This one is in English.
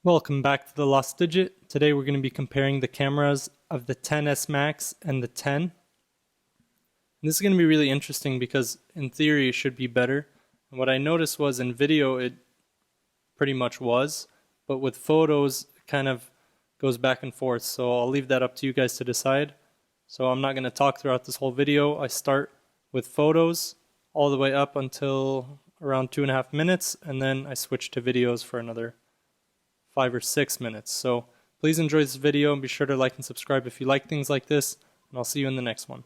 Welcome back to The Lost Digit. Today we're going to be comparing the cameras of the XS Max and the 10. And this is going to be really interesting because in theory it should be better. And what I noticed was in video it pretty much was, but with photos it kind of goes back and forth. So I'll leave that up to you guys to decide. So I'm not going to talk throughout this whole video. I start with photos all the way up until around 2.5 minutes, and then I switch to videos for another 5 or 6 minutes. So please enjoy this video and be sure to like and subscribe if you like things like this, and I'll see you in the next one.